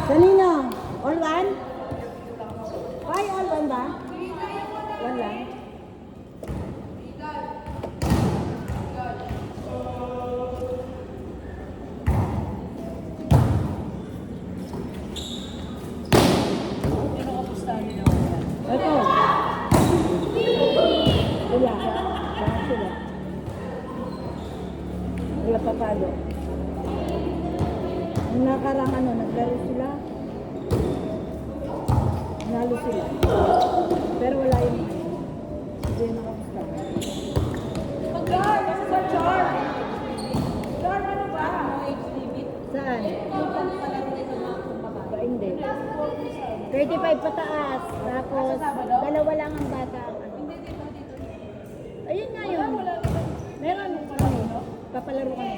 Kanino? All one? Ay, all one ba? One lang. Ito. Wala. Wala sila. Wala papalo. Nung nakarang naglaro sila. Nalo sila. Pero wala yung hindi nakamusta. Mag-guard! Nasa sa char! Char, ano ba? Saan? Ba, hindi. 35 pataas. Tapos, dalawa lang ang bata. Ayun nga yun. Meron kami. Papalaro kami.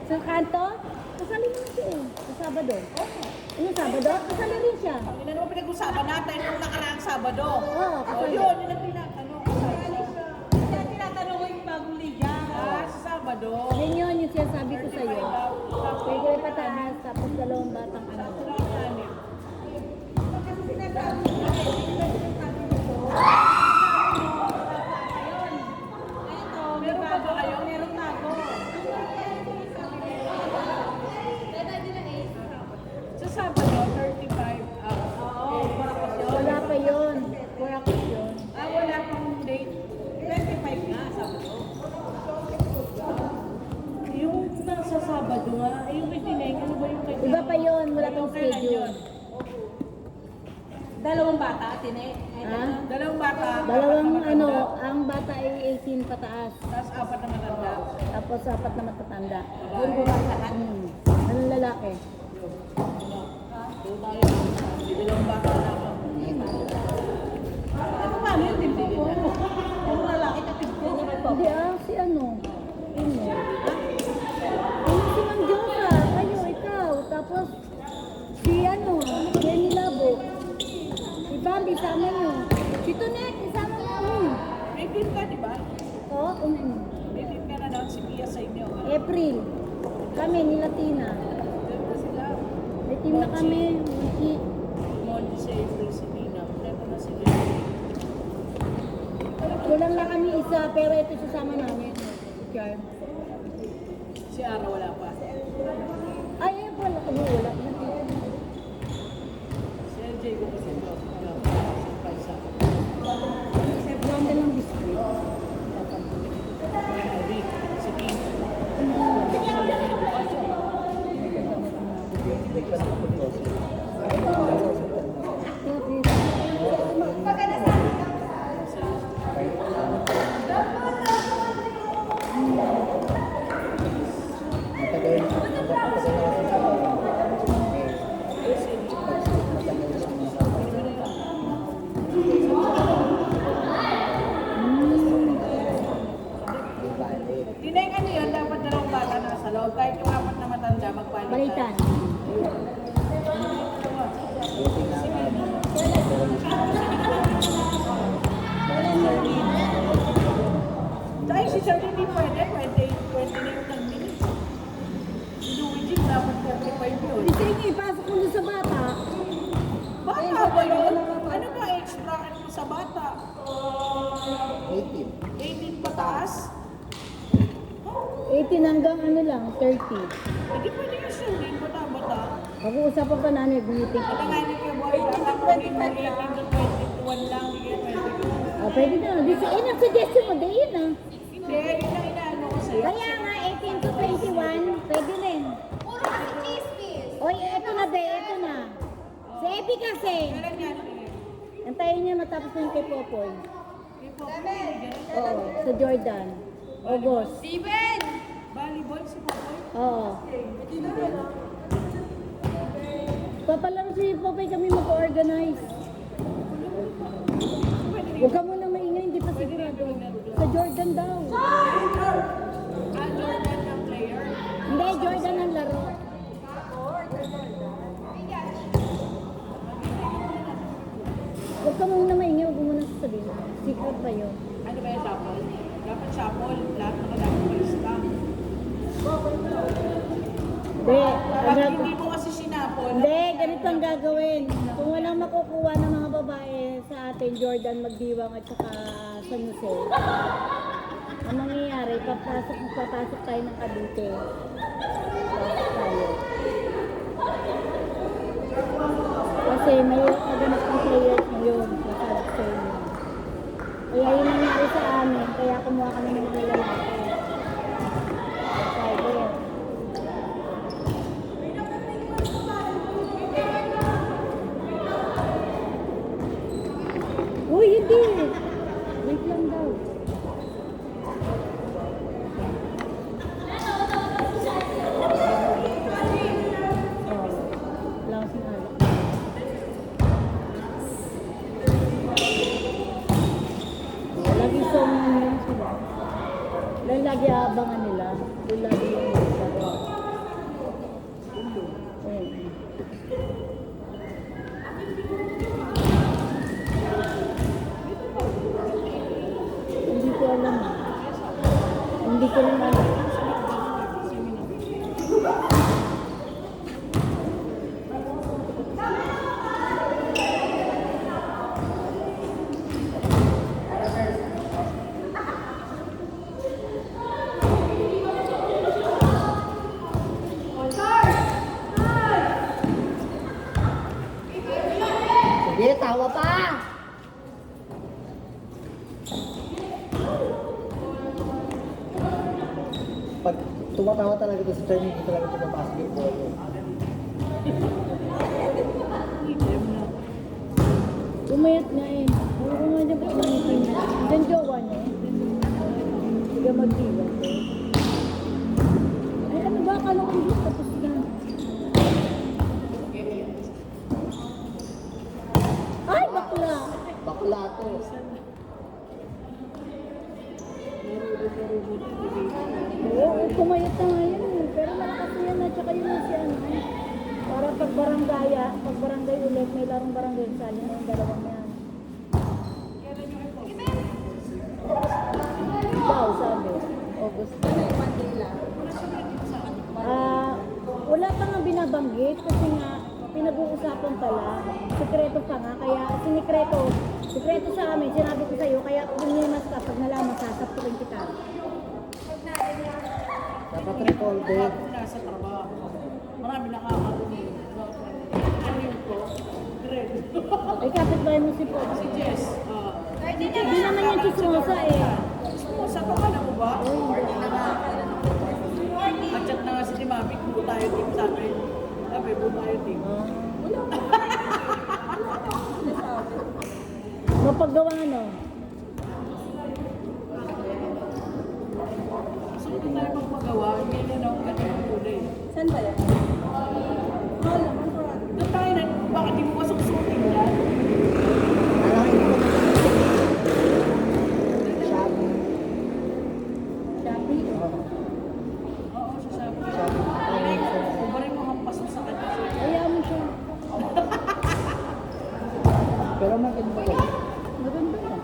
Sa kanto? Kasali mo na siya eh. Sa Sabado. Yung Sabado? Kasali rin siya. Ilan mo pinag-usapan natin nung nakaraang Sabado? Oo, kasali. Yun, yun ang tinatanong. Kaya tinatanong ko yung bagong liga. Sa Sabado. Yun yun, yung sinasabi ko sa'yo. Pwede pataas, tapos dalawang batang Meron pa ba kayo? Meron na ako. Sa Sabado, 35 Oo, Wala pa yun. Kurakot yun. wala pang date. 25 nga, Sabado. Yung nasa Sabado nga, yung kay Tineng, ano ba yung kay Tineng? Iba pa yun, wala pang schedule. Dalawang bata, Tineng. Ha? Dalawang bata. Dalawang apat na matanda. ang bata ay 18 pataas. Tapos apat na matanda. Tapos 4 na matatanda. Puro babae. Anong lalaki? Dalawang bata na ako. Ano ba yun? Timpo po. Puro lalaki na timpo. Hindi si ano? Ano? Si Mang Diyosa, kayo, ikaw. Tapos si Jenny Labo. Si Bambi, sama nyo. Si Tonet, isama mo. May team ka, di ba? Oo, May team ka na daw si Pia sa inyo. April. Kami, ni Latina. Meron pa sila. May team na kami. Wiki. Monday sa April si Nina. Meron na sila. Kulang lang kami isa, pero ito sasama namin. Okay. Si Ara wala pa. Ay, wala kami. Wala. Si LJ ko kasi ito. Si Paisa. Sa blonde lang biscuit. Si King. Tineng ano yun, dapat dalawang bata na sa loob. Kahit yung apat na matanda, magpalit. Balitan. Dahil si Sir hindi pwede, 20 na yung 10 minutes. Si Luigi dapat 35 yun. Sige, pasok mo doon sa bata. Bata ba yun? Ano ba age bracket mo sa bata? 18. 18 pataas? 18 hanggang 30. Hindi pwede yung shooting, bata-bata. Pag-uusapan pa namin, meeting. Ito nga ni Kuya Boy, baka mo hindi mo 18 to 21 lang, hindi kayo 22. Pwede na. Ang suggestion mo, di yun ah. Hindi, yun ang inaano ko sa'yo. Kaya nga, 18 to 21, pwede rin. Puro kasi chismis. Oy, eto na be, eto na. Si Epi kasi. Kailan yan? Antayin niya matapos na yung kay Popoy. Tipo, Oo, sa Jordan. August. Steven! volleyball si Popoy. Oo. Papalaro si Popoy kami mag-organize. Huwag ka muna maingay, hindi pa sigurado. Sa Jordan daw. Jordan ang player. Hindi, Jordan ang laro. Huwag ka muna maingay, huwag mo muna sasabihin. Secret pa yun. Ano ba yung shuffle? Dapat shuffle. Lahat ng kailangan mo lista. Hindi. Pag hindi mo kasi sinapol. Hindi, ganito ang gagawin. Kung walang makukuha ng mga babae sa atin, Jordan, Magdiwang at saka San Jose, ang mangyayari, papasok tayo ng Cavite. Pasok tayo. Kasi may naganap ng players ngayon sa South Korea. Kaya yun nangyari sa amin, kaya kumuha kami ng mga lalaki. Sabi, uy, hindi! Wait lang daw. Oh, lang sinalak. Lagi song yun sila. Lagi abangan nila. Lagi yung nila. Hindi ko alam. Hindi ko rin alam. Sige, tawa pa! Pag tumatawa talaga doon sa training, hindi talaga basketball. Umayat na eh. Ano ko nga dyan ba't nangitin na? Diyan jowa niya. Sige mag-iwan. Ay ano ba? Akala ko hindi tapos na. Ay bakla! Bakla to. Oo, pumayat na nga yun eh. Pero malakas na yan at saka yun na si ano. Para pag barangay ulit, may larong barangay sali na yung dalawang yan. Ikaw, sabi. August. Wala pa nga binabanggit kasi nga pinag-uusapan pala. Sikreto pa nga. Kaya sikreto sa amin. Sinabi ko sa'yo. Kaya pinimas ka pag nalaman, sasapurin kita. Dapat recorded. Nasa trabaho. Marami nakakarinig. Ano yung ko? Greg. Ay, kapit-bahay mo si Po. Si Jess. Hindi naman yung chismosa eh. Sa to ka na mo ba? At-chat na nga si Timami, buo tayo team sa akin. Sabi, buo tayo team. Mapaggawa ano? Gusto ko tayo magpagawa, hindi na daw ganyan kulay. Saan ba yan? Doon tayo na, bakit di mo pasok-sukin yan? Shopee? Oo, sasabi ko. Kung ba rin mo hampasok sa kanya? Ayaw mo siya. Pero maganda ko. Maganda yan.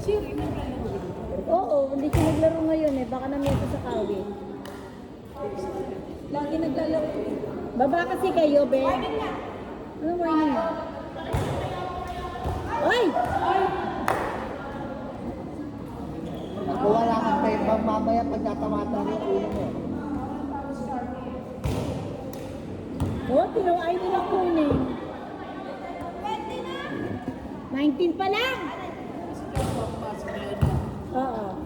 Siri, naglalaro ko. Oo, hindi siya naglaro ngayon eh. Baka namiyasa sa kawi. Lagi naglalaro. Baba kasi kayo, be. Anong warning mo? Ay! Ako wala kang pembang mamaya pag natamatan yung ulo mo. Oh, pero ay nila kunin. 19 pa lang! Oo.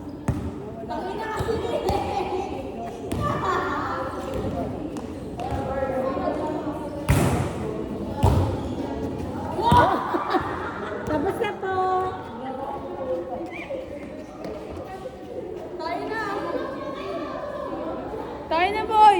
Tapos na po. Tayo na, boy!